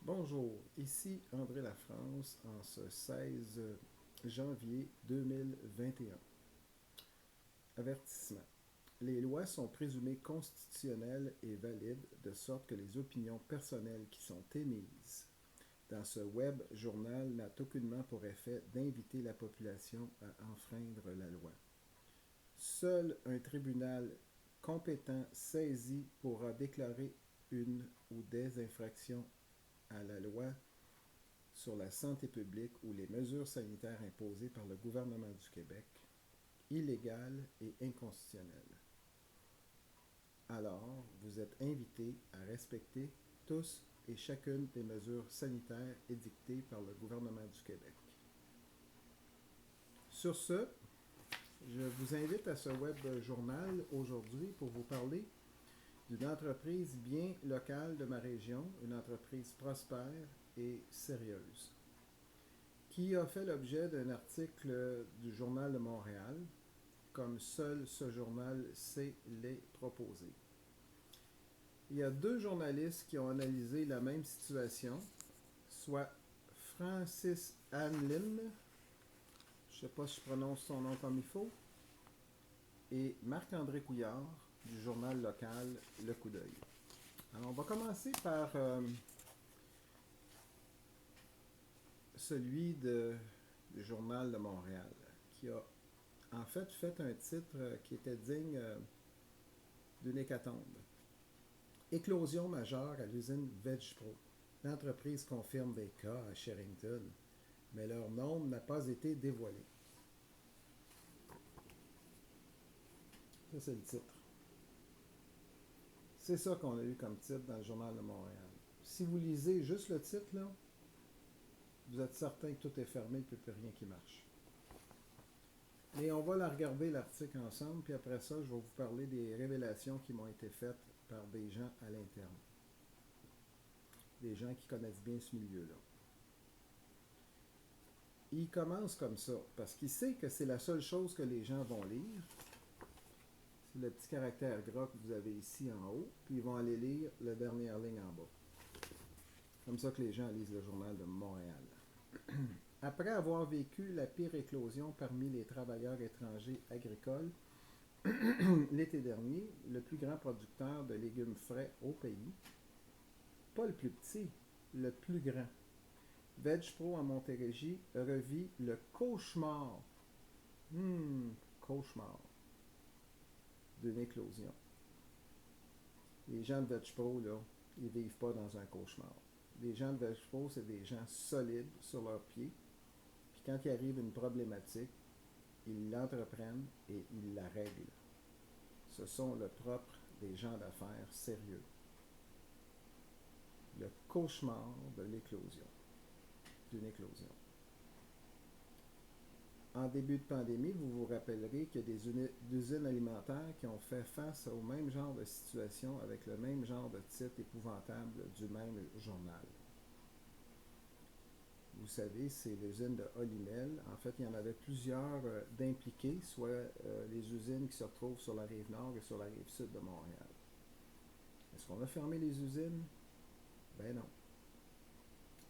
Bonjour, ici André Lafrance en ce 16 janvier 2021. Avertissement. Les lois sont présumées constitutionnelles et valides de sorte que les opinions personnelles qui sont émises dans ce web journal n'ont aucunement pour effet d'inviter la population à enfreindre la loi. Seul un tribunal compétent saisi pourra déclarer une ou des infractions à la loi sur la santé publique ou les mesures sanitaires imposées par le gouvernement du Québec, illégales et inconstitutionnelles. Alors, vous êtes invités à respecter tous et chacune des mesures sanitaires édictées par le gouvernement du Québec. Sur ce, je vous invite à ce web journal aujourd'hui pour vous parler d'une entreprise bien locale de ma région, une entreprise prospère et sérieuse, qui a fait l'objet d'un article du Journal de Montréal, comme seul ce journal sait les proposer. Il y a deux journalistes qui ont analysé la même situation, soit Francis Hanlin, je ne sais pas si je prononce son nom comme il faut, et Marc-André Couillard du journal local Le Coup d'œil. Alors, on va commencer par celui du Journal de Montréal, qui a en fait un titre qui était digne d'une hécatombe. Éclosion majeure à l'usine VegPro. L'entreprise confirme des cas à Sherrington, mais leur nombre n'a pas été dévoilé. Ça, c'est le titre. C'est ça qu'on a eu comme titre dans le Journal de Montréal. Si vous lisez juste le titre, là, vous êtes certain que tout est fermé, il n'y peut plus rien qui marche. Mais on va la regarder, l'article, ensemble, puis après ça, je vais vous parler des révélations qui m'ont été faites par des gens à l'interne. Des gens qui connaissent bien ce milieu-là. Il commence comme ça, parce qu'il sait que c'est la seule chose que les gens vont lire. C'est le petit caractère gras que vous avez ici en haut, puis ils vont aller lire la dernière ligne en bas. Comme ça que les gens lisent le journal de Montréal. Après avoir vécu la pire éclosion parmi les travailleurs étrangers agricoles, l'été dernier, le plus grand producteur de légumes frais au pays, pas le plus petit, le plus grand, VegPro en Montérégie revit le cauchemar, cauchemar, d'une éclosion. Les gens de VegPro, là, ils vivent pas dans un cauchemar. Les gens de VegPro, c'est des gens solides sur leurs pieds. Puis quand il arrive une problématique, ils l'entreprennent et ils la règlent. Ce sont le propre des gens d'affaires sérieux. Le cauchemar de l'éclosion, d'une éclosion. En début de pandémie, vous vous rappellerez qu'il y a des usines alimentaires qui ont fait face au même genre de situation avec le même genre de titre épouvantable du même journal. Vous savez, c'est l'usine de Olimel. En fait, il y en avait plusieurs d'impliqués, soit les usines qui se retrouvent sur la rive nord et sur la rive sud de Montréal. Est-ce qu'on a fermé les usines? Ben non.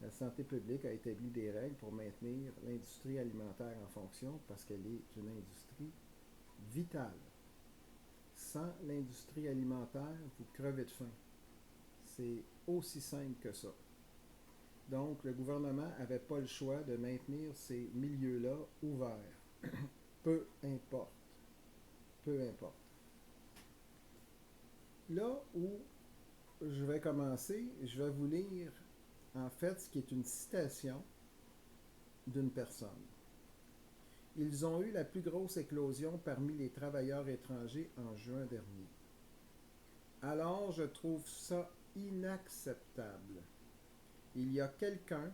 La santé publique a établi des règles pour maintenir l'industrie alimentaire en fonction parce qu'elle est une industrie vitale. Sans l'industrie alimentaire, vous crevez de faim. C'est aussi simple que ça. Donc, le gouvernement n'avait pas le choix de maintenir ces milieux-là ouverts. Peu importe. Peu importe. Là où je vais commencer, je vais vous lire en fait ce qui est une citation d'une personne. Ils ont eu la plus grosse éclosion parmi les travailleurs étrangers en juin dernier. Alors, je trouve ça inacceptable. Il y a quelqu'un,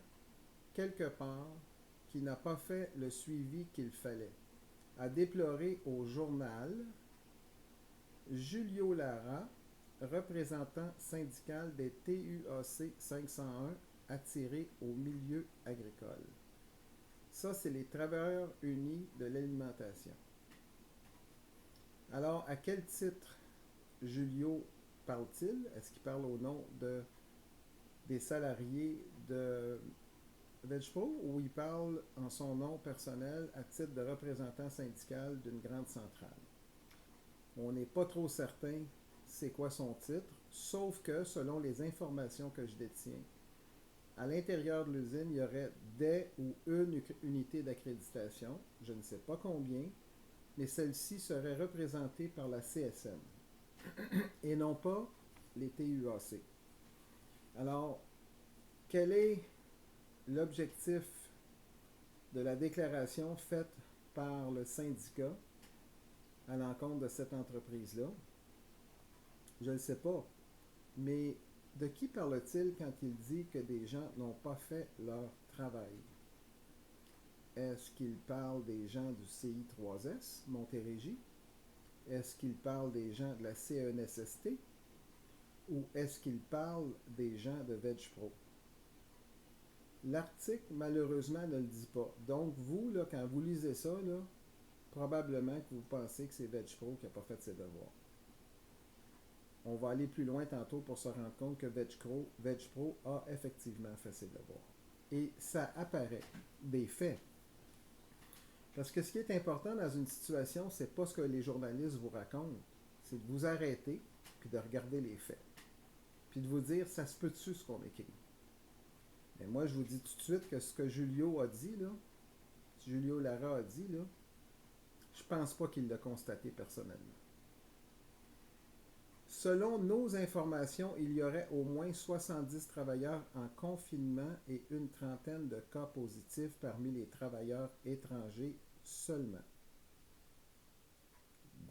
quelque part, qui n'a pas fait le suivi qu'il fallait, a déploré au journal Julio Lara, représentant syndical des TUAC 501 attirés au milieu agricole. Ça, c'est les Travailleurs unis de l'alimentation. Alors, à quel titre Julio parle-t-il? Est-ce qu'il parle au nom des salariés de VegPro ou il parle en son nom personnel à titre de représentant syndical d'une grande centrale? On n'est pas trop certain c'est quoi son titre, sauf que selon les informations que je détiens, à l'intérieur de l'usine, il y aurait des ou une unité d'accréditation, je ne sais pas combien, mais celle-ci serait représentée par la CSM et non pas les TUAC. Alors, quel est l'objectif de la déclaration faite par le syndicat à l'encontre de cette entreprise-là? Je ne le sais pas. Mais de qui parle-t-il quand il dit que des gens n'ont pas fait leur travail? Est-ce qu'il parle des gens du CI3S, Montérégie? Est-ce qu'il parle des gens de la CNSST? Ou est-ce qu'il parle des gens de VegPro? L'article, malheureusement, ne le dit pas. Donc, vous, là, quand vous lisez ça, là, probablement que vous pensez que c'est VegPro qui n'a pas fait ses devoirs. On va aller plus loin tantôt pour se rendre compte que VegPro a effectivement fait ses devoirs. Et ça apparaît des faits. Parce que ce qui est important dans une situation, c'est pas ce que les journalistes vous racontent, c'est de vous arrêter puis de regarder les faits. Puis de vous dire, ça se peut-tu ce qu'on écrit? Mais moi, je vous dis tout de suite que ce que Julio a dit, là, Julio Lara a dit, là, je pense pas qu'il l'a constaté personnellement. Selon nos informations, il y aurait au moins 70 travailleurs en confinement et une trentaine de cas positifs parmi les travailleurs étrangers seulement.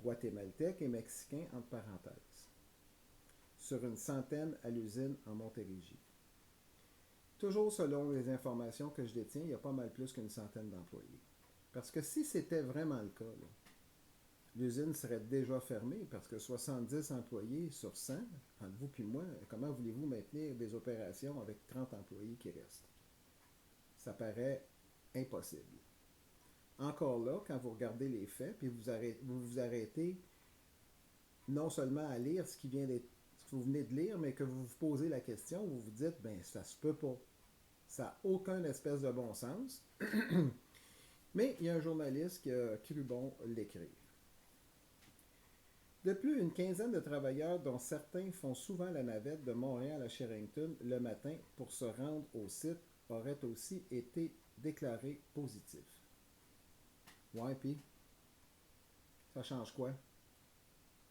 Guatémaltèques et Mexicains entre parenthèses. Sur une centaine à l'usine en Montérégie. Toujours selon les informations que je détiens, il y a pas mal plus qu'une centaine d'employés. Parce que si c'était vraiment le cas, là, l'usine serait déjà fermée parce que 70 employés sur 100, entre vous et moi, comment voulez-vous maintenir des opérations avec 30 employés qui restent? Ça paraît impossible. Encore là, quand vous regardez les faits, puis vous vous arrêtez non seulement à lire ce que vous venez de lire, mais que vous vous posez la question, vous vous dites, ben ça se peut pas. Ça n'a aucun espèce de bon sens. Mais il y a un journaliste qui a cru bon l'écrire. De plus, une quinzaine de travailleurs, dont certains font souvent la navette de Montréal à Sherrington le matin pour se rendre au site, auraient aussi été déclarés positifs. Ouais, puis, ça change quoi?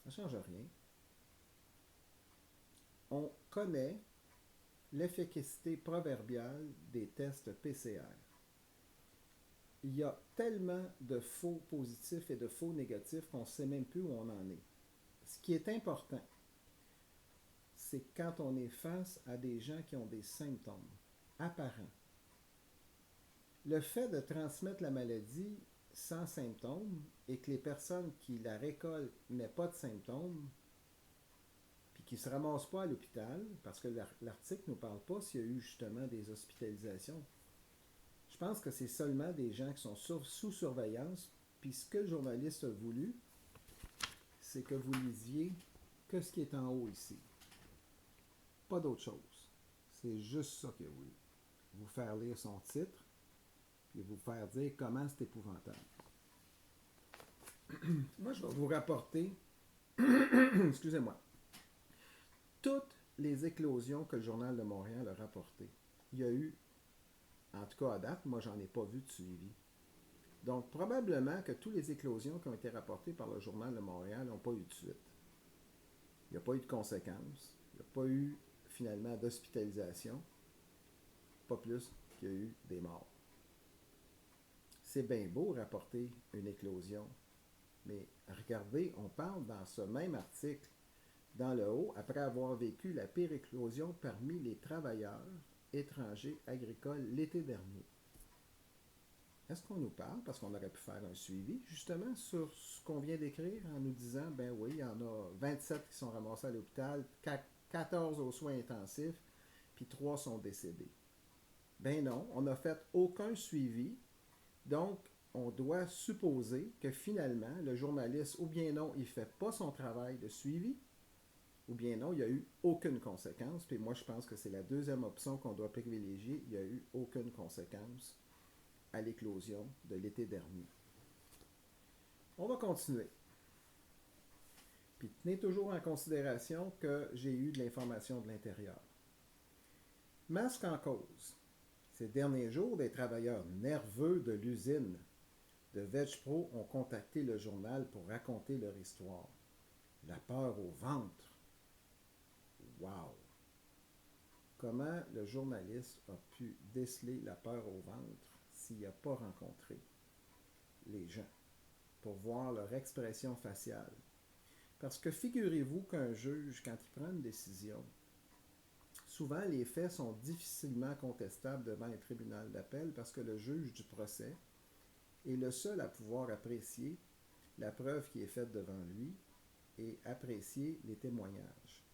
Ça change rien. On connaît l'efficacité proverbiale des tests PCR. Il y a tellement de faux positifs et de faux négatifs qu'on ne sait même plus où on en est. Ce qui est important, c'est quand on est face à des gens qui ont des symptômes apparents. Le fait de transmettre la maladie sans symptômes et que les personnes qui la récoltent n'aient pas de symptômes, puis qui ne se ramassent pas à l'hôpital, parce que l'article ne nous parle pas s'il y a eu justement des hospitalisations. Je pense que c'est seulement des gens qui sont sous surveillance, puis ce que le journaliste a voulu, c'est que vous lisiez que ce qui est en haut ici. Pas d'autre chose. C'est juste ça qu'il a voulu. Vous faire lire son titre, puis vous faire dire comment c'est épouvantable. Moi, je vais vous rapporter, excusez-moi, toutes les éclosions que le Journal de Montréal a rapportées. Il y a eu, en tout cas à date, moi j'en ai pas vu de suivi. Donc, probablement que toutes les éclosions qui ont été rapportées par le Journal de Montréal n'ont pas eu de suite. Il n'y a pas eu de conséquences. Il n'y a pas eu, finalement, d'hospitalisation. Pas plus qu'il y a eu des morts. C'est bien beau rapporter une éclosion. Mais regardez, on parle dans ce même article, dans le haut, après avoir vécu la pire éclosion parmi les travailleurs étrangers agricoles l'été dernier. Est-ce qu'on nous parle, parce qu'on aurait pu faire un suivi, justement, sur ce qu'on vient d'écrire, en nous disant, ben oui, il y en a 27 qui sont ramassés à l'hôpital, 14 aux soins intensifs, puis 3 sont décédés. Ben non, on n'a fait aucun suivi, donc on doit supposer que finalement, le journaliste, ou bien non, il ne fait pas son travail de suivi, ou bien non, il n'y a eu aucune conséquence. Puis moi, je pense que c'est la deuxième option qu'on doit privilégier. Il n'y a eu aucune conséquence à l'éclosion de l'été dernier. On va continuer. Puis tenez toujours en considération que j'ai eu de l'information de l'intérieur. Masque en cause. Ces derniers jours, des travailleurs nerveux de l'usine de VegPro ont contacté le journal pour raconter leur histoire. La peur au ventre. Wow! Comment le journaliste a pu déceler la peur au ventre s'il n'a pas rencontré les gens pour voir leur expression faciale? Parce que figurez-vous qu'un juge, quand il prend une décision, souvent les faits sont difficilement contestables devant un tribunal d'appel parce que le juge du procès est le seul à pouvoir apprécier la preuve qui est faite devant lui et apprécier les témoignages.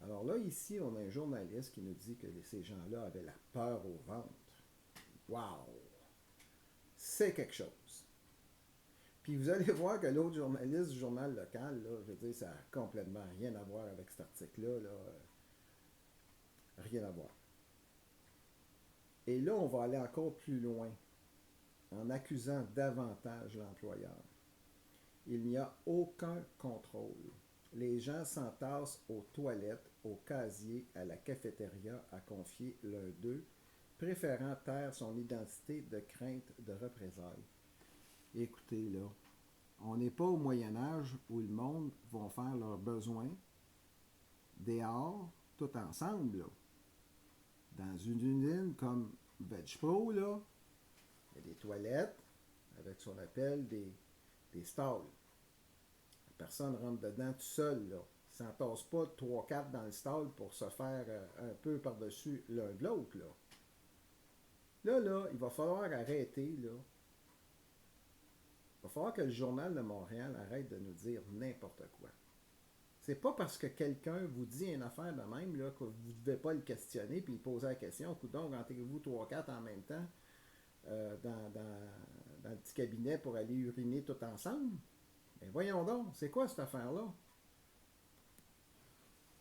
Alors là, ici, on a un journaliste qui nous dit que ces gens-là avaient la peur au ventre. Wow! C'est quelque chose. Puis vous allez voir que l'autre journaliste du journal local, là, je veux dire, ça n'a complètement rien à voir avec cet article-là. Là, rien à voir. Et là, on va aller encore plus loin en accusant davantage l'employeur. Il n'y a aucun contrôle. Les gens s'entassent aux toilettes, au casier, à la cafétéria, a confié l'un d'eux, préférant taire son identité de crainte de représailles. Écoutez, là, on n'est pas au Moyen-Âge où le monde va faire leurs besoins dehors, tout ensemble, là. Dans une usine comme VegPro, là, il y a des toilettes avec ce qu'on appelle des stalls. La personne rentre dedans tout seul, là. Il ne s'entasse pas 3-4 dans le stall pour se faire un peu par-dessus l'un de l'autre, là. Là, il va falloir arrêter, là. Il va falloir que le Journal de Montréal arrête de nous dire n'importe quoi. C'est pas parce que quelqu'un vous dit une affaire de même là, que vous ne devez pas le questionner puis poser la question. Coudonc, rentrez-vous 3-4 en même temps dans le petit cabinet pour aller uriner tout ensemble. Mais voyons donc, c'est quoi cette affaire-là?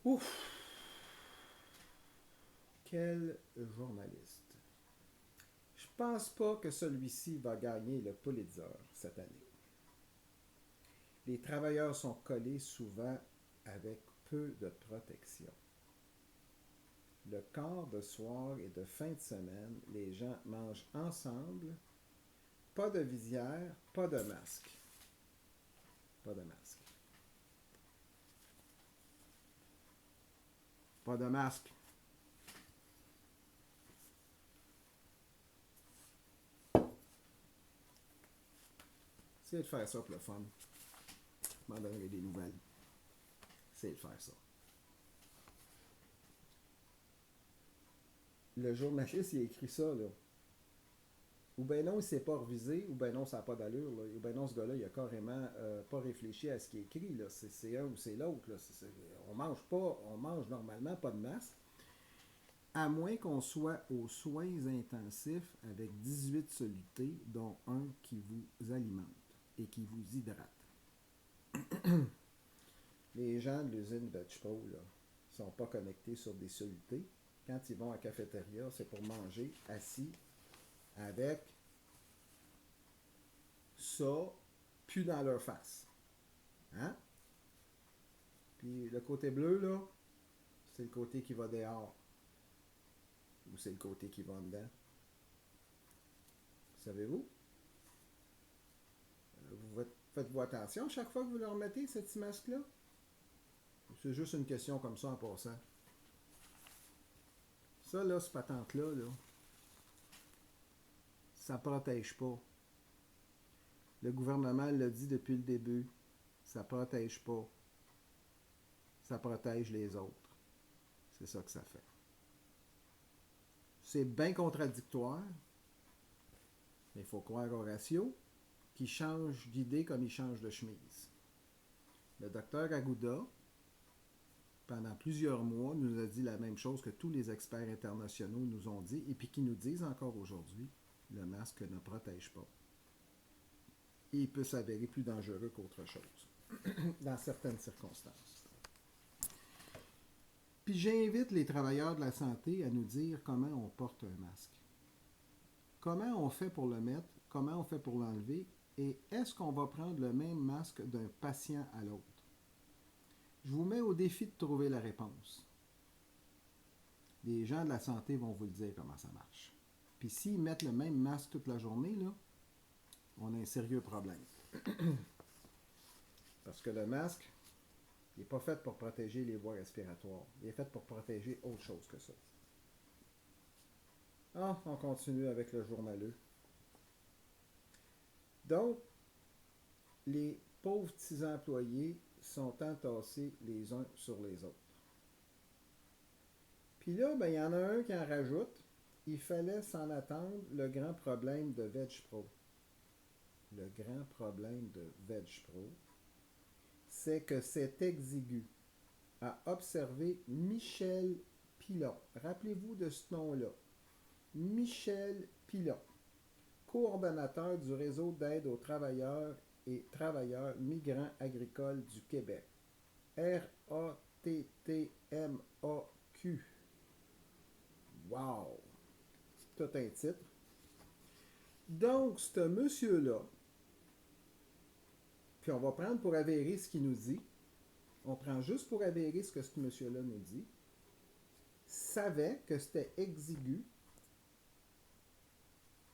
Ouf! Quel journaliste! Je pense pas que celui-ci va gagner le Pulitzer cette année. Les travailleurs sont collés souvent avec peu de protection. Le quart de soir et de fin de semaine, les gens mangent ensemble. Pas de visière, pas de masque. Pas de masque. Pas de masque. Essayez de faire ça pour le fun. Je m'en donnerai des nouvelles. Essayez de faire ça. Le journaliste, il a écrit ça, là. Ou ben non, il ne s'est pas revisé, ou ben non, ça n'a pas d'allure, là. Ou ben non, ce gars-là, il a carrément pas réfléchi à ce qui est écrit, là. C'est un ou c'est l'autre, là. On mange normalement pas de masque, à moins qu'on soit aux soins intensifs avec 18 solutés, dont un qui vous alimente et qui vous hydrate. Les gens de l'usine VegPro, là, sont pas connectés sur des solutés. Quand ils vont à la cafétéria, c'est pour manger assis avec ça, plus dans leur face. Hein? Puis le côté bleu, là, c'est le côté qui va dehors. Ou c'est le côté qui va dedans. Savez-vous? Faites-vous attention chaque fois que vous leur mettez ce petit masque-là? C'est juste une question comme ça en passant. Ça, là, ce patente-là, là, ça ne protège pas. Le gouvernement l'a dit depuis le début. Ça ne protège pas. Ça protège les autres. C'est ça que ça fait. C'est bien contradictoire, mais il faut croire Horatio, qui change d'idée comme il change de chemise. Le docteur Aguda, pendant plusieurs mois, nous a dit la même chose que tous les experts internationaux nous ont dit, et puis qui nous disent encore aujourd'hui, le masque ne protège pas. Et il peut s'avérer plus dangereux qu'autre chose, dans certaines circonstances. Puis j'invite les travailleurs de la santé à nous dire comment on porte un masque. Comment on fait pour le mettre, comment on fait pour l'enlever, et est-ce qu'on va prendre le même masque d'un patient à l'autre? Je vous mets au défi de trouver la réponse. Les gens de la santé vont vous le dire comment ça marche. Puis s'ils mettent le même masque toute la journée, là, on a un sérieux problème. Parce que le masque, il n'est pas fait pour protéger les voies respiratoires. Il est fait pour protéger autre chose que ça. Ah, on continue avec le journaleux. Donc, les pauvres petits employés sont entassés les uns sur les autres. Puis là, ben, il y en a un qui en rajoute. Il fallait s'en attendre, le grand problème de VegPro. Le grand problème de VegPro, c'est que c'est exigu, a observé Michel Pilon. Rappelez-vous de ce nom-là. Michel Pilon, coordonnateur du réseau d'aide aux travailleurs et travailleurs migrants agricoles du Québec. RATTMAQ. Wow! C'est tout un titre. Donc, ce monsieur-là, puis on va prendre pour avérer ce qu'il nous dit, on prend juste pour avérer ce que ce monsieur-là nous dit, savait que c'était exigu,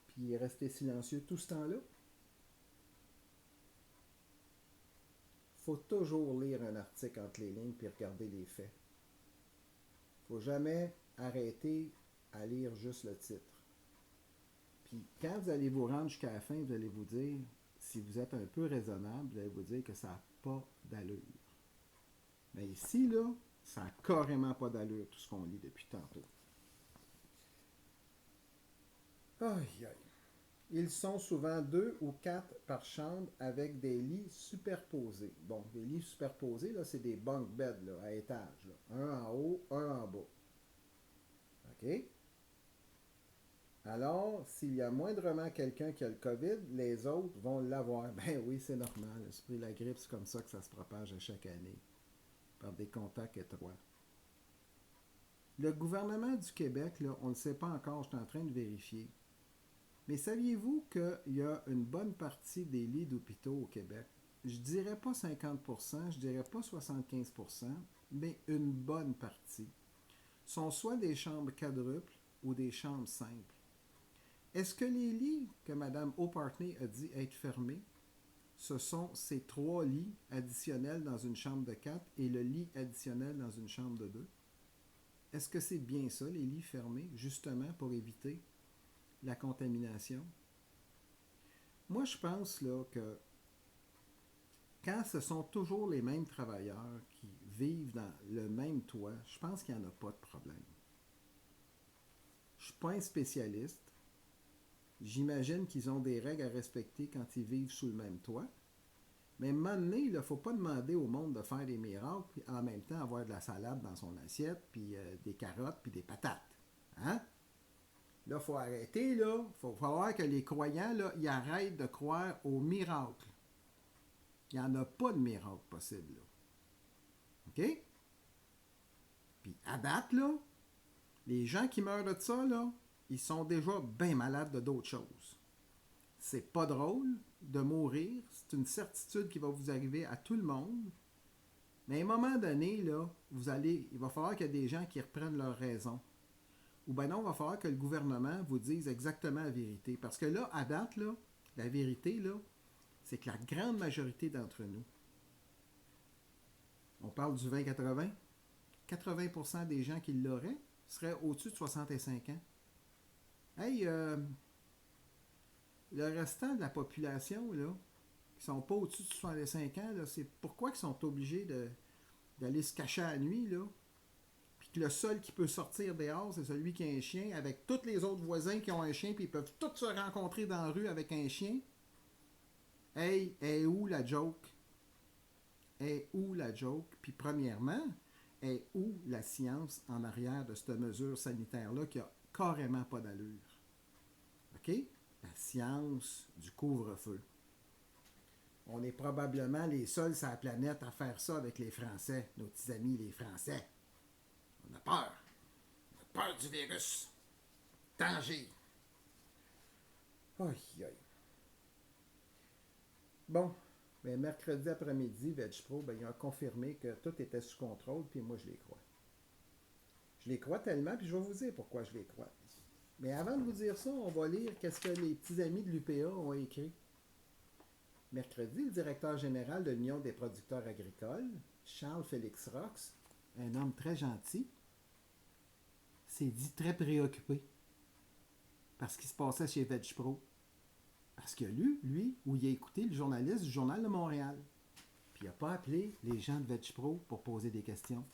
puis il est resté silencieux tout ce temps-là. Il faut toujours lire un article entre les lignes puis regarder les faits. Il ne faut jamais arrêter à lire juste le titre. Puis quand vous allez vous rendre jusqu'à la fin, vous allez vous dire, si vous êtes un peu raisonnable, vous allez vous dire que ça n'a pas d'allure. Mais ici, là, ça n'a carrément pas d'allure, tout ce qu'on lit depuis tantôt. Aïe, aïe. Ils sont souvent 2 ou 4 par chambre avec des lits superposés. Bon, des lits superposés, là, c'est des bunk beds là, à étage. Là. Un en haut, un en bas. OK? Alors, s'il y a moindrement quelqu'un qui a le COVID, les autres vont l'avoir. Ben oui, c'est normal. L'esprit de la grippe, c'est comme ça que ça se propage à chaque année, par des contacts étroits. Le gouvernement du Québec, là, on ne le sait pas encore, je suis en train de vérifier. Mais saviez-vous qu'il y a une bonne partie des lits d'hôpitaux au Québec? Je dirais pas 50%, je dirais pas 75%, mais une bonne partie sont soit des chambres quadruples ou des chambres simples. Est-ce que les lits que Mme O'Partney a dit être fermés, ce sont ces 3 lits additionnels dans une chambre de 4 et le lit additionnel dans une chambre de 2? Est-ce que c'est bien ça, les lits fermés, justement pour éviter la contamination? Moi, je pense là que quand ce sont toujours les mêmes travailleurs qui vivent dans le même toit, je pense qu'il n'y en a pas de problème. Je ne suis pas un spécialiste. J'imagine qu'ils ont des règles à respecter quand ils vivent sous le même toit. Mais à un moment donné, il ne faut pas demander au monde de faire des miracles, puis en même temps avoir de la salade dans son assiette, puis des carottes, puis des patates. Hein? Là, il faut arrêter, là. Il faut voir que les croyants, là, ils arrêtent de croire aux miracles. Il n'y en a pas de miracle possible, là. OK? Puis à date, là, les gens qui meurent de ça, là, ils sont déjà bien malades de d'autres choses. C'est pas drôle de mourir. C'est une certitude qui va vous arriver à tout le monde. Mais à un moment donné, là, il va falloir qu'il y ait des gens qui reprennent leur raison. Ou bien non, il va falloir que le gouvernement vous dise exactement la vérité. Parce que là, à date, là, la vérité, là, c'est que la grande majorité d'entre nous, on parle du 20-80, 80% des gens qui l'auraient seraient au-dessus de 65 ans. Hey, le restant de la population, là, qui sont pas au-dessus de 65 ans, là, c'est pourquoi ils sont obligés d'aller se cacher à la nuit, là. Puis que le seul qui peut sortir dehors, c'est celui qui a un chien, avec tous les autres voisins qui ont un chien, puis ils peuvent tous se rencontrer dans la rue avec un chien. Hey, est où la joke? Est où la joke? Puis premièrement, est où la science en arrière de cette mesure sanitaire-là qui a carrément pas d'allure? OK? La science du couvre-feu. On est probablement les seuls sur la planète à faire ça avec les Français, nos petits amis les Français. On a peur. On a peur du virus. Danger. Aïe, aïe. Bon, ben, mercredi après-midi, VegPro, ben, ils ont confirmé que tout était sous contrôle, puis moi, je les crois. Je les crois tellement, puis je vais vous dire pourquoi je les crois. Mais avant de vous dire ça, on va lire qu'est-ce que les petits amis de l'UPA ont écrit. Mercredi, le directeur général de l'Union des producteurs agricoles, Charles-Félix Rox, un homme très gentil, s'est dit très préoccupé par ce qui se passait chez VegPro. Parce qu'il a lu, lui, ou il a écouté le journaliste du Journal de Montréal. Puis il n'a pas appelé les gens de VegPro pour poser des questions.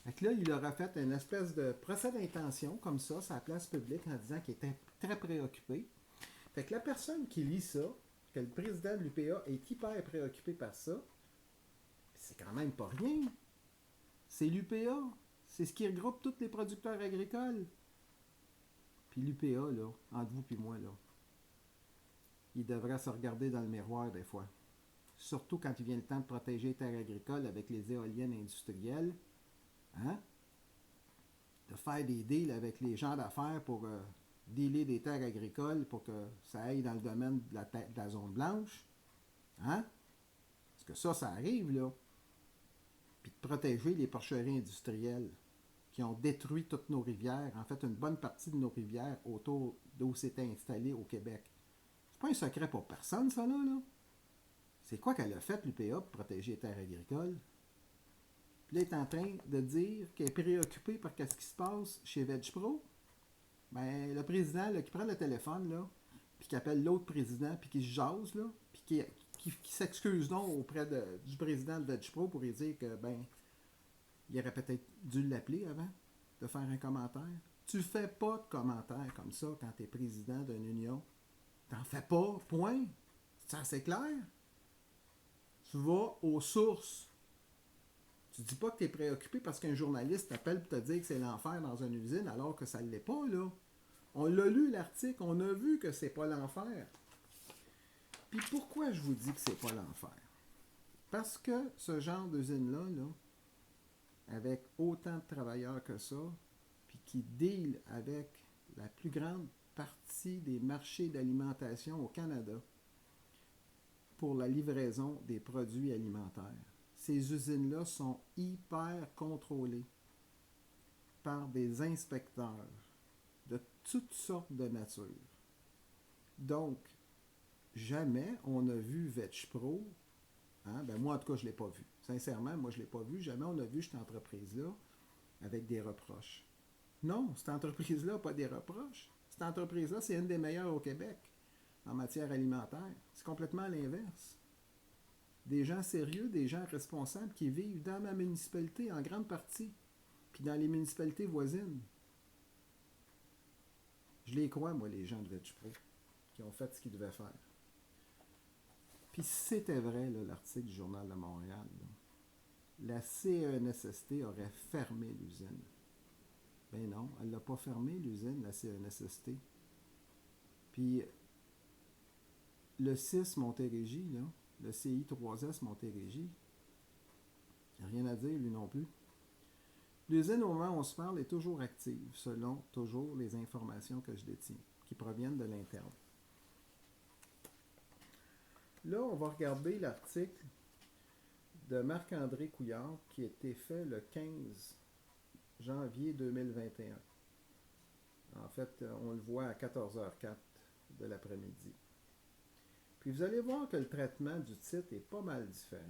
Fait que là, il leur a fait une espèce de procès d'intention, comme ça, sur la place publique, en disant qu'il était très préoccupé. Fait que la personne qui lit ça, que le président de l'UPA est hyper préoccupé par ça, c'est quand même pas rien. C'est l'UPA. C'est ce qui regroupe tous les producteurs agricoles. Puis l'UPA, là, entre vous et moi, là, il devrait se regarder dans le miroir des fois. Surtout quand il vient le temps de protéger les terres agricoles avec les éoliennes industrielles. Hein? De faire des deals avec les gens d'affaires pour dealer des terres agricoles pour que ça aille dans le domaine de la zone blanche. Hein? Parce que ça arrive, là. Puis de protéger les porcheries industrielles qui ont détruit toutes nos rivières, en fait une bonne partie de nos rivières autour d'où c'était installé au Québec. C'est pas un secret pour personne, ça, là. C'est quoi qu'elle a fait, l'UPA, pour protéger les terres agricoles? Puis là, elle est en train de dire qu'elle est préoccupée par ce qui se passe chez VegPro. Ben, le président là, qui prend le téléphone, là, puis qui appelle l'autre président, puis qui se jase, là, puis qui s'excuse donc auprès du président de VegPro pour lui dire que, ben, il aurait peut-être dû l'appeler avant de faire un commentaire. Tu fais pas de commentaires comme ça quand tu es président d'une union. T'en fais pas, point. C'est assez clair. Tu vas aux sources. Tu dis pas que tu es préoccupé parce qu'un journaliste t'appelle pour te dire que c'est l'enfer dans une usine alors que ça ne l'est pas, là. On l'a lu, l'article, on a vu que c'est pas l'enfer. Puis pourquoi je vous dis que c'est pas l'enfer? Parce que ce genre d'usine-là, là, avec autant de travailleurs que ça, puis qui deal avec la plus grande partie des marchés d'alimentation au Canada pour la livraison des produits alimentaires. Ces usines-là sont hyper contrôlées par des inspecteurs de toutes sortes de nature. Donc, jamais on a vu VegPro, hein, ben moi en tout cas je ne l'ai pas vu. Sincèrement, moi je ne l'ai pas vu. Jamais on a vu cette entreprise-là avec des reproches. Non, cette entreprise-là n'a pas des reproches. Cette entreprise-là, c'est une des meilleures au Québec en matière alimentaire. C'est complètement l'inverse. Des gens sérieux, des gens responsables qui vivent dans ma municipalité en grande partie, puis dans les municipalités voisines. Je les crois, moi, les gens de VegPro, qui ont fait ce qu'ils devaient faire. Puis si c'était vrai, là, l'article du Journal de Montréal, là, la CNSST aurait fermé l'usine. Ben non, elle ne l'a pas fermé, l'usine, la CNSST. Puis le 6 Montérégie, là, le CI3S Montérégie, il n'y a rien à dire, lui non plus. L'usine, au moment où on se parle, est toujours active, selon toujours les informations que je détiens, qui proviennent de l'interne. Là, on va regarder l'article de Marc-André Couillard qui a été fait le 15 janvier 2021. En fait, on le voit à 14h04 de l'après-midi. Puis vous allez voir que le traitement du titre est pas mal différent.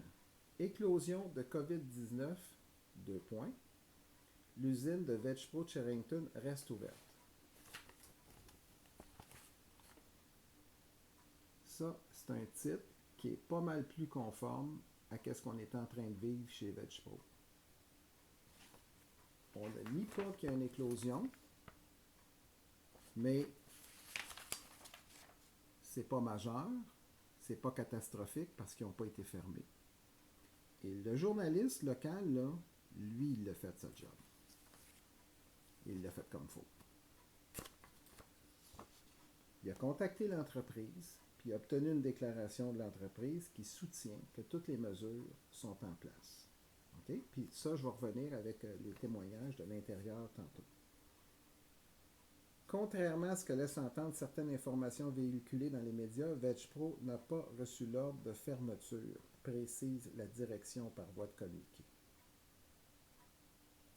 Éclosion de COVID-19, 2 points. L'usine de VegPro de Sherrington reste ouverte. Ça, c'est un titre qui est pas mal plus conforme à ce qu'on est en train de vivre chez VegPro. On ne nie pas qu'il y a une éclosion, mais c'est pas majeur, c'est pas catastrophique parce qu'ils n'ont pas été fermés. Et le journaliste local, là, lui, il a fait sa job. Il l'a fait comme il faut. Il a contacté l'entreprise, puis il a obtenu une déclaration de l'entreprise qui soutient que toutes les mesures sont en place. OK? OK? Puis ça, je vais revenir avec les témoignages de l'intérieur tantôt. Contrairement à ce que laissent entendre certaines informations véhiculées dans les médias, VegPro n'a pas reçu l'ordre de fermeture, précise la direction par voie de communiqué.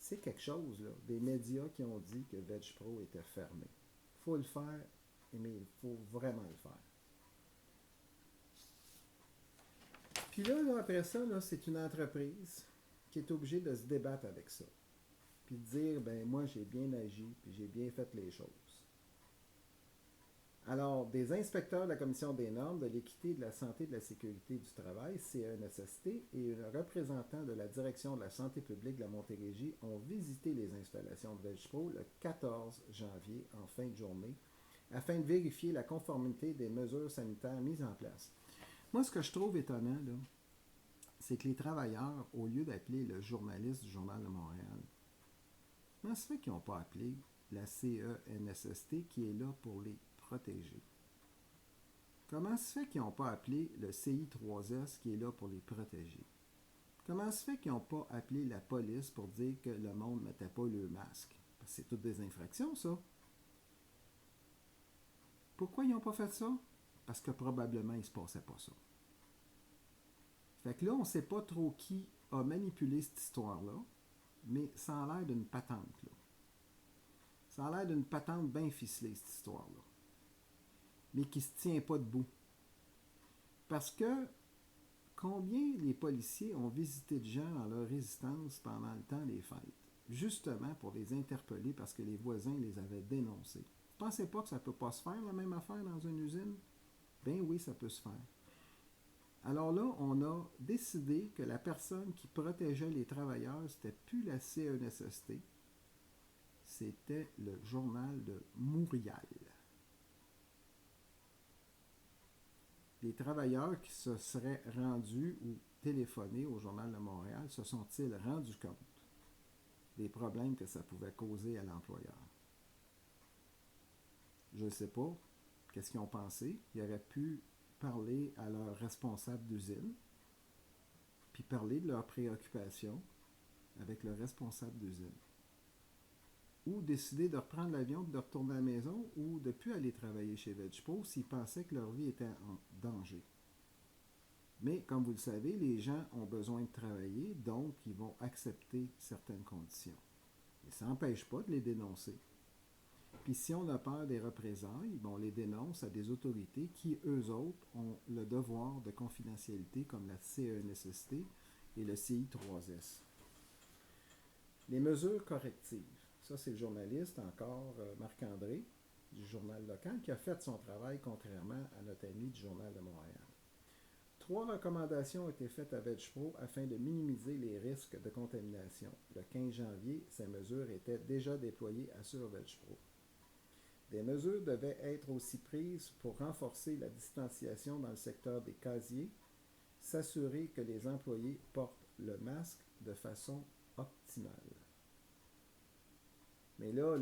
C'est quelque chose, là, des médias qui ont dit que VegPro était fermé. Il faut le faire, mais il faut vraiment le faire. Puis là après ça, là, c'est une entreprise qui est obligée de se débattre avec ça. Puis de dire, ben moi j'ai bien agi, puis j'ai bien fait les choses. Alors, des inspecteurs de la Commission des normes de l'équité, de la santé et de la sécurité du travail, CNSST, et un représentant de la direction de la santé publique de la Montérégie ont visité les installations de VegPro le 14 janvier en fin de journée afin de vérifier la conformité des mesures sanitaires mises en place. Moi, ce que je trouve étonnant, là, c'est que les travailleurs, au lieu d'appeler le journaliste du Journal de Montréal, comment se fait qu'ils n'ont pas appelé la CENSST qui est là pour les protéger? Comment se fait qu'ils n'ont pas appelé le CI3S qui est là pour les protéger? Comment se fait qu'ils n'ont pas appelé la police pour dire que le monde ne mettait pas le masque? Parce que c'est toutes des infractions, ça. Pourquoi ils n'ont pas fait ça? Parce que probablement, il ne se passait pas ça. Fait que là, on ne sait pas trop qui a manipulé cette histoire-là, mais ça a l'air d'une patente, là. Ça a l'air d'une patente bien ficelée, cette histoire-là. Mais qui ne se tient pas debout. Parce que combien les policiers ont visité de gens dans leur résidence pendant le temps des fêtes, justement pour les interpeller parce que les voisins les avaient dénoncés. Vous ne pensez pas que ça ne peut pas se faire, la même affaire, dans une usine? Ben oui, ça peut se faire. Alors là, on a décidé que la personne qui protégeait les travailleurs, c'était plus la CNSST, c'était le journal de Montréal. Les travailleurs qui se seraient rendus ou téléphonés au Journal de Montréal se sont-ils rendus compte des problèmes que ça pouvait causer à l'employeur? Je ne sais pas. Qu'est-ce qu'ils ont pensé? Ils auraient pu parler à leur responsable d'usine, puis parler de leurs préoccupations avec le responsable d'usine. Ou décider de reprendre l'avion, de retourner à la maison, ou de ne plus aller travailler chez VegPro s'ils pensaient que leur vie était en danger. Mais comme vous le savez, les gens ont besoin de travailler, donc ils vont accepter certaines conditions. Mais ça n'empêche pas de les dénoncer. Puis si on a peur des représailles, on les dénonce à des autorités qui, eux autres, ont le devoir de confidentialité comme la CNSST et le CI3S. Les mesures correctives. Ça, c'est le journaliste, encore Marc-André, du journal local, qui a fait son travail contrairement à notre ami du Journal de Montréal. 3 recommandations ont été faites à VegPro afin de minimiser les risques de contamination. Le 15 janvier, ces mesures étaient déjà déployées à sur VegPro. Des mesures devaient être aussi prises pour renforcer la distanciation dans le secteur des casiers, s'assurer que les employés portent le masque de façon optimale. Mais là,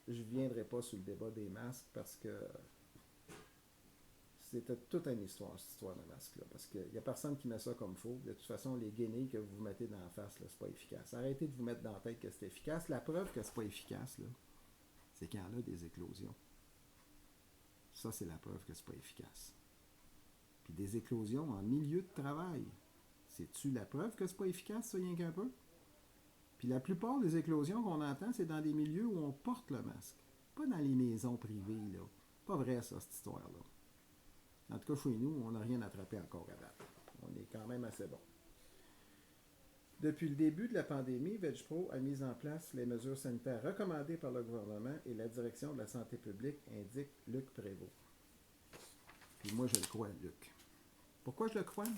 je ne viendrai pas sur le débat des masques parce que c'était toute une histoire, cette histoire de masque-là. Parce qu'il n'y a personne qui met ça comme faux. De toute façon, les guenilles que vous mettez dans la face, ce n'est pas efficace. Arrêtez de vous mettre dans la tête que c'est efficace. La preuve que ce n'est pas efficace, là, c'est qu'il y en a des éclosions. Ça, c'est la preuve que ce n'est pas efficace. Puis des éclosions en milieu de travail. C'est-tu la preuve que ce n'est pas efficace, ça, rien qu'un peu? Puis la plupart des éclosions qu'on entend, c'est dans des milieux où on porte le masque. Pas dans les maisons privées, là. Pas vrai, ça, cette histoire-là. En tout cas, chez nous, on n'a rien attrapé encore à date. On est quand même assez bon. Depuis le début de la pandémie, VegPro a mis en place les mesures sanitaires recommandées par le gouvernement et la direction de la santé publique, indique Luc Prévost. Puis moi, je le crois, Luc. Pourquoi je le crois?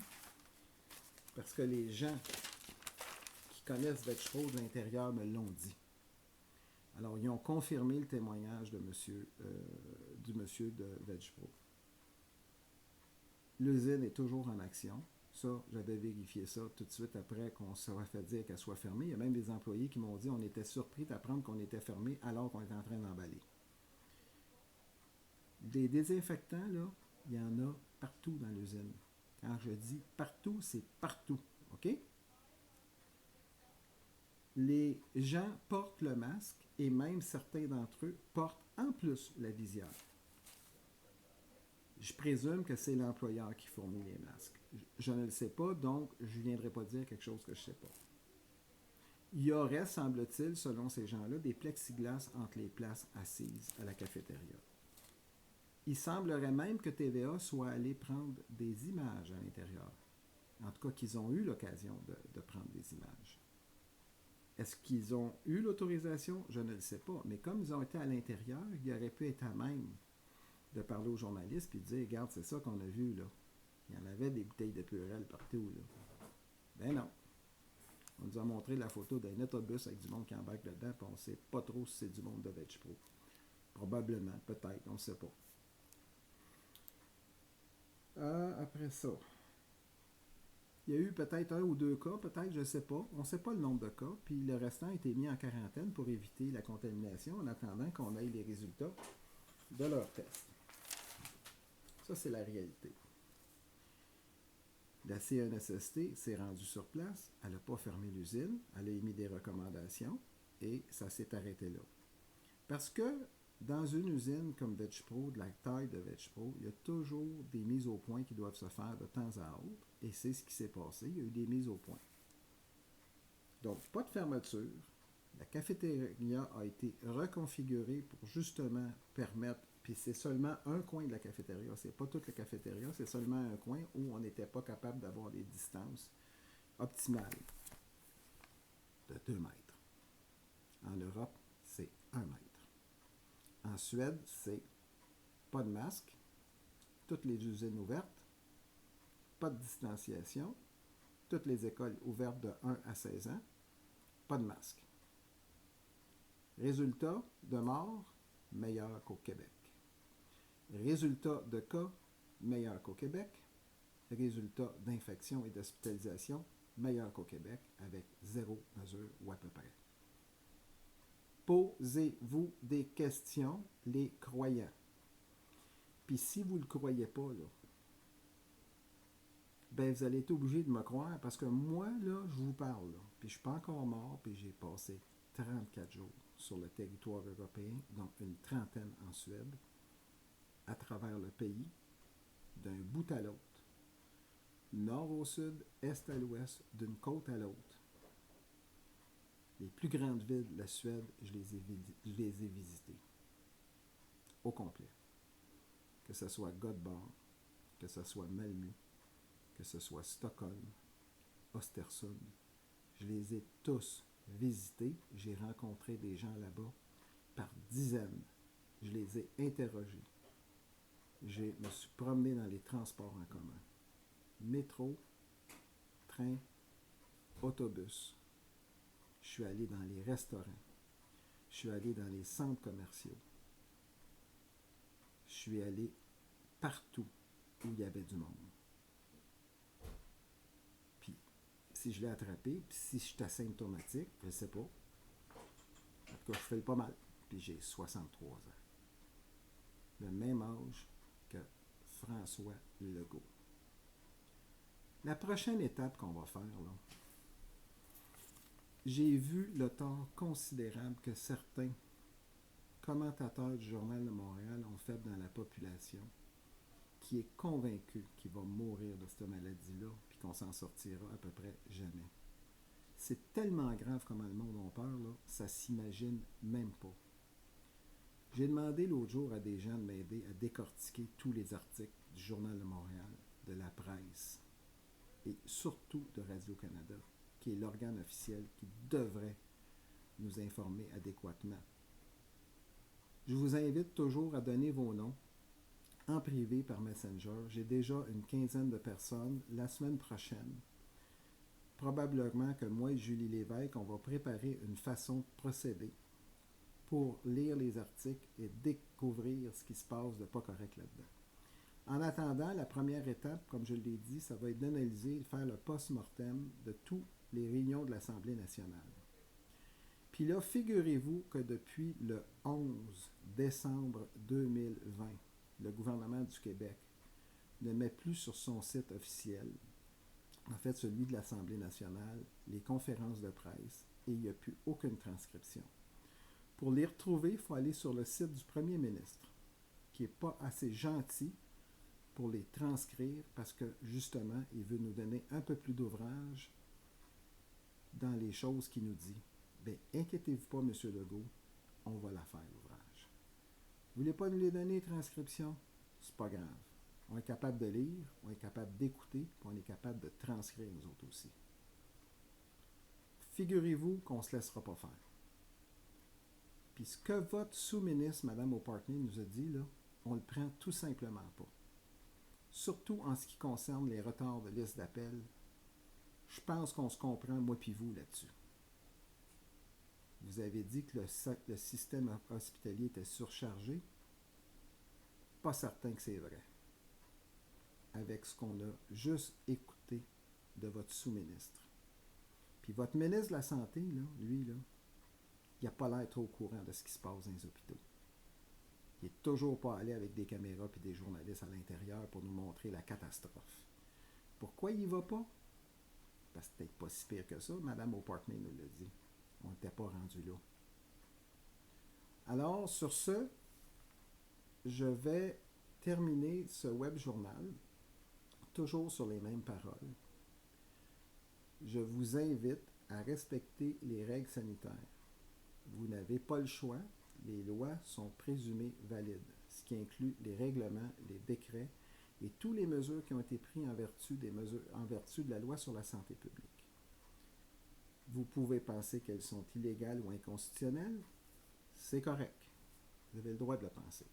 Parce que les gens qui connaissent VegPro de l'intérieur me l'ont dit. Alors, ils ont confirmé le témoignage de du monsieur de VegPro. L'usine est toujours en action. Ça, j'avais vérifié ça tout de suite après qu'on s'aurait fait dire qu'elle soit fermée. Il y a même des employés qui m'ont dit qu'on était surpris d'apprendre qu'on était fermé alors qu'on était en train d'emballer. Des désinfectants, là, il y en a partout dans l'usine. Quand je dis partout, c'est partout. OK? les gens portent le masque et même certains d'entre eux portent en plus la visière. Je présume que c'est l'employeur qui fournit les masques. Je ne le sais pas, donc je ne viendrai pas dire quelque chose que je ne sais pas. Il y aurait, semble-t-il, selon ces gens-là, des plexiglas entre les places assises à la cafétéria. Il semblerait même que TVA soit allé prendre des images à l'intérieur. En tout cas, qu'ils ont eu l'occasion de prendre des images. Est-ce qu'ils ont eu l'autorisation? Je ne le sais pas. Mais comme ils ont été à l'intérieur, ils auraient pu être à même de parler aux journalistes et de dire, regarde, c'est ça qu'on a vu, là. Il y en avait des bouteilles de Purell partout, là. Ben non. On nous a montré la photo d'un autobus avec du monde qui embarque dedans, puis on ne sait pas trop si c'est du monde de VegPro. Probablement, peut-être, on ne sait pas. Après ça, il y a eu peut-être 1 ou 2 cas, peut-être, je ne sais pas. On ne sait pas le nombre de cas, puis le restant a été mis en quarantaine pour éviter la contamination en attendant qu'on ait les résultats de leur test. Ça, c'est la réalité. La CNSST s'est rendue sur place, elle n'a pas fermé l'usine, elle a émis des recommandations et ça s'est arrêté là. Parce que dans une usine comme VegPro, de la taille de VegPro, il y a toujours des mises au point qui doivent se faire de temps à autre et c'est ce qui s'est passé, il y a eu des mises au point. Donc, pas de fermeture. La cafétéria a été reconfigurée pour justement permettre, puis c'est seulement un coin de la cafétéria, c'est pas toute la cafétéria, c'est seulement un coin où on n'était pas capable d'avoir des distances optimales de 2 mètres. En Europe, c'est 1 mètre. En Suède, c'est pas de masque, toutes les usines ouvertes, pas de distanciation, toutes les écoles ouvertes de 1 à 16 ans, pas de masque. Résultat de mort, meilleur qu'au Québec. Résultat de cas, meilleur qu'au Québec. Résultat d'infection et d'hospitalisation, meilleur qu'au Québec, avec 0 mesure ou à peu près. Posez-vous des questions, les croyants. Puis si vous ne le croyez pas, là, ben vous allez être obligé de me croire parce que moi, là, je vous parle, là, puis je ne suis pas encore mort, puis j'ai passé 34 jours sur le territoire européen, dont une trentaine en Suède, à travers le pays, d'un bout à l'autre, nord au sud, est à l'ouest, d'une côte à l'autre. Les plus grandes villes de la Suède, je les ai visitées, au complet. Que ce soit Göteborg, que ce soit Malmö, que ce soit Stockholm, Östersund, je les ai tous visités. J'ai rencontré des gens là-bas par dizaines. Je les ai interrogés. Je me suis promené dans les transports en commun. Métro, train, autobus. Je suis allé dans les restaurants. Je suis allé dans les centres commerciaux. Je suis allé partout où il y avait du monde. Puis, si je l'ai attrapé, puis si je suis asymptomatique, je ne sais pas. En tout cas, je fais le pas mal. Puis j'ai 63 ans. Le même âge que François Legault. La prochaine étape qu'on va faire, là, j'ai vu le tort considérable que certains commentateurs du Journal de Montréal ont fait dans la population, qui est convaincu qu'il va mourir de cette maladie-là, puis qu'on s'en sortira à peu près jamais. C'est tellement grave comment le monde a peur, là, ça s'imagine même pas. J'ai demandé l'autre jour à des gens de m'aider à décortiquer tous les articles du Journal de Montréal, de la presse, et surtout de Radio-Canada, qui est l'organe officiel qui devrait nous informer adéquatement. Je vous invite toujours à donner vos noms en privé par Messenger. J'ai déjà une quinzaine de personnes. La semaine prochaine, probablement que moi et Julie Lévesque, on va préparer une façon de procéder pour lire les articles et découvrir ce qui se passe de pas correct là-dedans. En attendant, la première étape, comme je l'ai dit, ça va être d'analyser et de faire le post-mortem de toutes les réunions de l'Assemblée nationale. Puis là, figurez-vous que depuis le 11 décembre 2020, le gouvernement du Québec ne met plus sur son site officiel, en fait celui de l'Assemblée nationale, les conférences de presse et il n'y a plus aucune transcription. Pour les retrouver, il faut aller sur le site du premier ministre, qui n'est pas assez gentil pour les transcrire parce que, justement, il veut nous donner un peu plus d'ouvrage dans les choses qu'il nous dit. Bien, inquiétez-vous pas, M. Legault, on va la faire, l'ouvrage. Vous ne voulez pas nous les donner, les transcriptions? C'est pas grave. On est capable de lire, on est capable d'écouter, puis on est capable de transcrire, nous autres aussi. Figurez-vous qu'on ne se laissera pas faire. Puis ce que votre sous-ministre, Mme O'Partney, nous a dit, là, on le prend tout simplement pas. Surtout en ce qui concerne les retards de liste d'appel. Je pense qu'on se comprend, moi puis vous, là-dessus. Vous avez dit que le système hospitalier était surchargé. Pas certain que c'est vrai. Avec ce qu'on a juste écouté de votre sous-ministre. Puis votre ministre de la Santé, là, lui, là, il n'a pas l'air trop au courant de ce qui se passe dans les hôpitaux. Il n'est toujours pas allé avec des caméras et des journalistes à l'intérieur pour nous montrer la catastrophe. Pourquoi il n'y va pas? Parce que c'est peut-être pas si pire que ça. Mme O'Partney nous l'a dit. On n'était pas rendu là. Alors, sur ce, je vais terminer ce web journal, toujours sur les mêmes paroles. Je vous invite à respecter les règles sanitaires. Vous n'avez pas le choix. Les lois sont présumées valides, ce qui inclut les règlements, les décrets et toutes les mesures qui ont été prises en vertu de la loi sur la santé publique. Vous pouvez penser qu'elles sont illégales ou inconstitutionnelles. C'est correct. Vous avez le droit de le penser.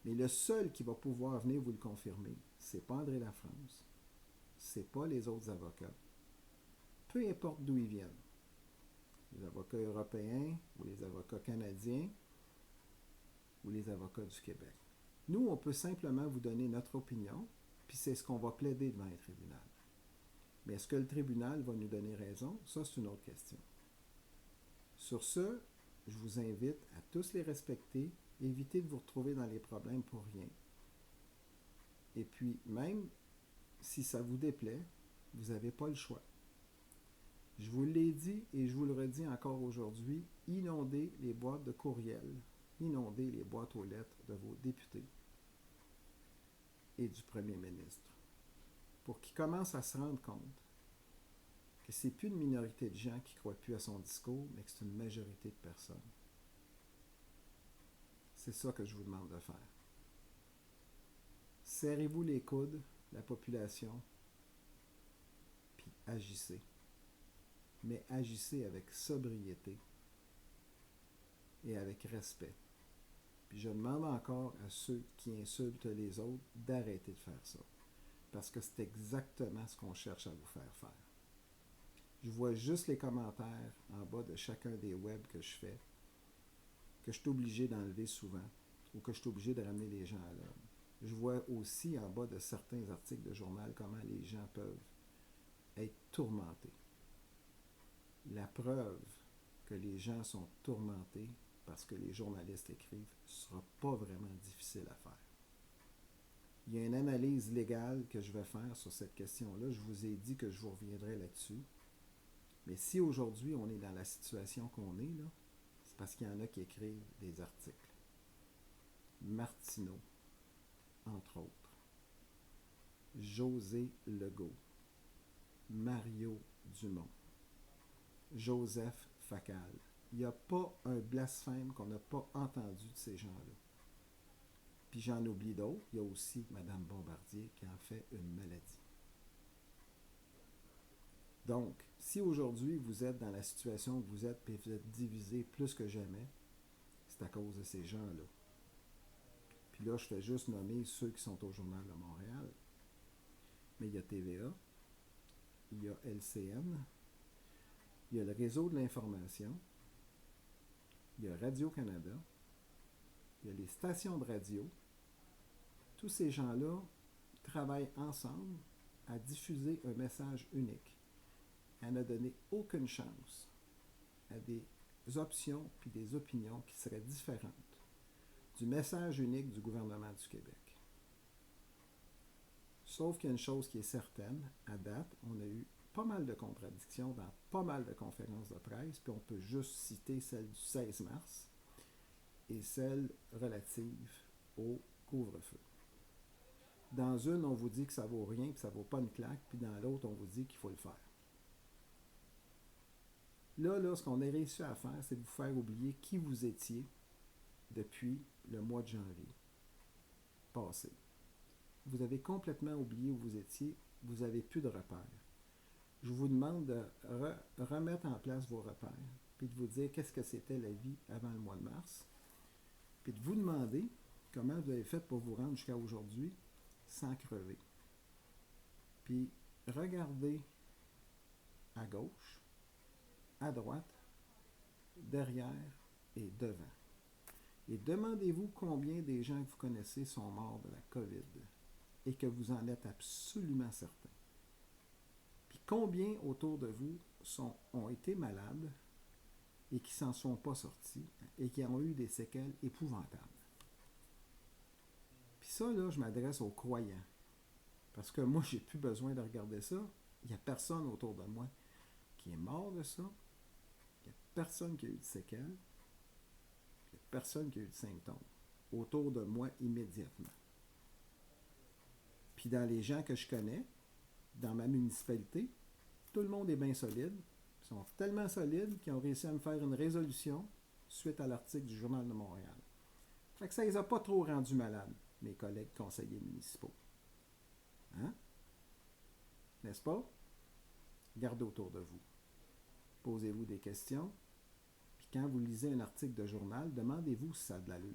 Mais le seul qui va pouvoir venir vous le confirmer, c'est pas André Lafrance, c'est pas les autres avocats. Peu importe d'où ils viennent. Les avocats européens ou les avocats canadiens ou les avocats du Québec. Nous, on peut simplement vous donner notre opinion, puis c'est ce qu'on va plaider devant le tribunal. Mais est-ce que le tribunal va nous donner raison? Ça, c'est une autre question. Sur ce, je vous invite à tous les respecter, évitez de vous retrouver dans les problèmes pour rien. Et puis, même si ça vous déplaît, vous n'avez pas le choix. Je vous l'ai dit et je vous le redis encore aujourd'hui, inondez les boîtes de courriel, inondez les boîtes aux lettres de vos députés et du premier ministre pour qu'ils commencent à se rendre compte que c'est plus une minorité de gens qui ne croient plus à son discours, mais que c'est une majorité de personnes. C'est ça que je vous demande de faire. Serrez-vous les coudes, la population, puis agissez. Mais agissez avec sobriété et avec respect. Puis je demande encore à ceux qui insultent les autres d'arrêter de faire ça. Parce que c'est exactement ce qu'on cherche à vous faire faire. Je vois juste les commentaires en bas de chacun des webs que je fais, que je suis obligé d'enlever souvent, ou que je suis obligé de ramener les gens à l'ordre. Je vois aussi en bas de certains articles de journal comment les gens peuvent être tourmentés. La preuve que les gens sont tourmentés parce que les journalistes écrivent ne sera pas vraiment difficile à faire. Il y a une analyse légale que je vais faire sur cette question-là. Je vous ai dit que je vous reviendrai là-dessus. Mais si aujourd'hui on est dans la situation qu'on est, là, c'est parce qu'il y en a qui écrivent des articles. Martineau, entre autres. José Legault. Mario Dumont. Joseph Facal. Il n'y a pas un blasphème qu'on n'a pas entendu de ces gens-là. Puis j'en oublie d'autres. Il y a aussi Mme Bombardier qui en fait une maladie. Donc, si aujourd'hui vous êtes dans la situation où vous êtes et vous êtes divisé plus que jamais, c'est à cause de ces gens-là. Puis là, je fais juste nommer ceux qui sont au Journal de Montréal. Mais il y a TVA, il y a LCN, il y a le Réseau de l'information, il y a Radio-Canada, il y a les stations de radio. Tous ces gens-là travaillent ensemble à diffuser un message unique, à ne donner aucune chance à des options puis des opinions qui seraient différentes du message unique du gouvernement du Québec. Sauf qu'il y a une chose qui est certaine, à date, on a eu pas mal de contradictions dans pas mal de conférences de presse, puis on peut juste citer celle du 16 mars et celle relative au couvre-feu. Dans une, on vous dit que ça vaut rien, que ça vaut pas une claque, puis dans l'autre, on vous dit qu'il faut le faire. Là, ce qu'on a réussi à faire, c'est de vous faire oublier qui vous étiez depuis le mois de janvier passé. Vous avez complètement oublié où vous étiez, vous n'avez plus de repères. Je vous demande de remettre en place vos repères, puis de vous dire qu'est-ce que c'était la vie avant le mois de mars, puis de vous demander comment vous avez fait pour vous rendre jusqu'à aujourd'hui sans crever. Puis regardez à gauche, à droite, derrière et devant. Et demandez-vous combien des gens que vous connaissez sont morts de la COVID et que vous en êtes absolument certain. Puis combien autour de vous ont été malades et qui s'en sont pas sortis et qui ont eu des séquelles épouvantables. Puis ça, là, je m'adresse aux croyants. Parce que moi, j'ai plus besoin de regarder ça. Il n'y a personne autour de moi qui est mort de ça. Il n'y a personne qui a eu de séquelles. Il n'y a personne qui a eu de symptômes autour de moi immédiatement. Puis dans les gens que je connais, dans ma municipalité, tout le monde est bien solide. Ils sont tellement solides qu'ils ont réussi à me faire une résolution suite à l'article du Journal de Montréal. Fait que ça ne les a pas trop rendus malades, mes collègues conseillers municipaux. Hein? N'est-ce pas? Regardez autour de vous. Posez-vous des questions. Puis quand vous lisez un article de journal, demandez-vous si ça a de l'allure.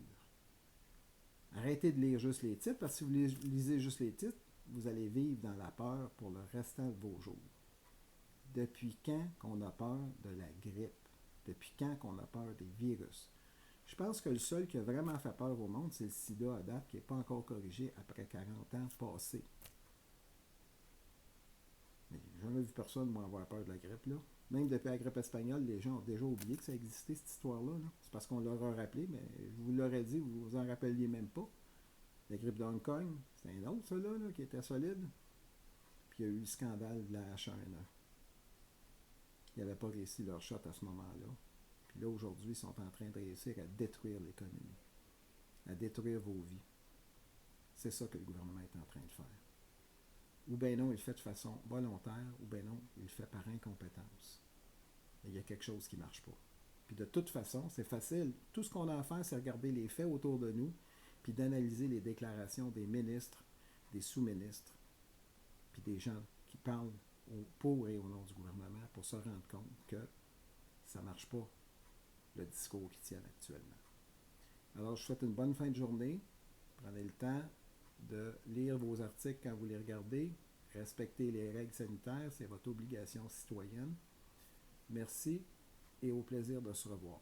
Arrêtez de lire juste les titres, parce que si vous lisez juste les titres, vous allez vivre dans la peur pour le restant de vos jours. Depuis quand qu'on a peur de la grippe? Depuis quand qu'on a peur des virus? Je pense que le seul qui a vraiment fait peur au monde, c'est le sida à date, qui n'est pas encore corrigé après 40 ans passés. Mais j'ai jamais vu personne, moi, avoir peur de la grippe, là. Même depuis la grippe espagnole, les gens ont déjà oublié que ça existait, cette histoire-là. Là. C'est parce qu'on leur a rappelé, mais je vous l'aurais dit, vous vous en rappeliez même pas. La grippe de Hong Kong, c'est un autre, ça, là, qui était solide. Puis il y a eu le scandale de la H1N1. Ils n'avaient pas réussi leur shot à ce moment-là. Puis là, aujourd'hui, ils sont en train de réussir à détruire l'économie, à détruire vos vies. C'est ça que le gouvernement est en train de faire. Ou bien non, il le fait de façon volontaire, ou bien non, il le fait par incompétence. Et il y a quelque chose qui ne marche pas. Puis de toute façon, c'est facile. Tout ce qu'on a à faire, c'est regarder les faits autour de nous, puis d'analyser les déclarations des ministres, des sous-ministres, puis des gens qui parlent pour et au nom du gouvernement pour se rendre compte que ça ne marche pas, le discours qu'ils tiennent actuellement. Alors, je vous souhaite une bonne fin de journée. Prenez le temps de lire vos articles quand vous les regardez. Respectez les règles sanitaires, c'est votre obligation citoyenne. Merci et au plaisir de se revoir.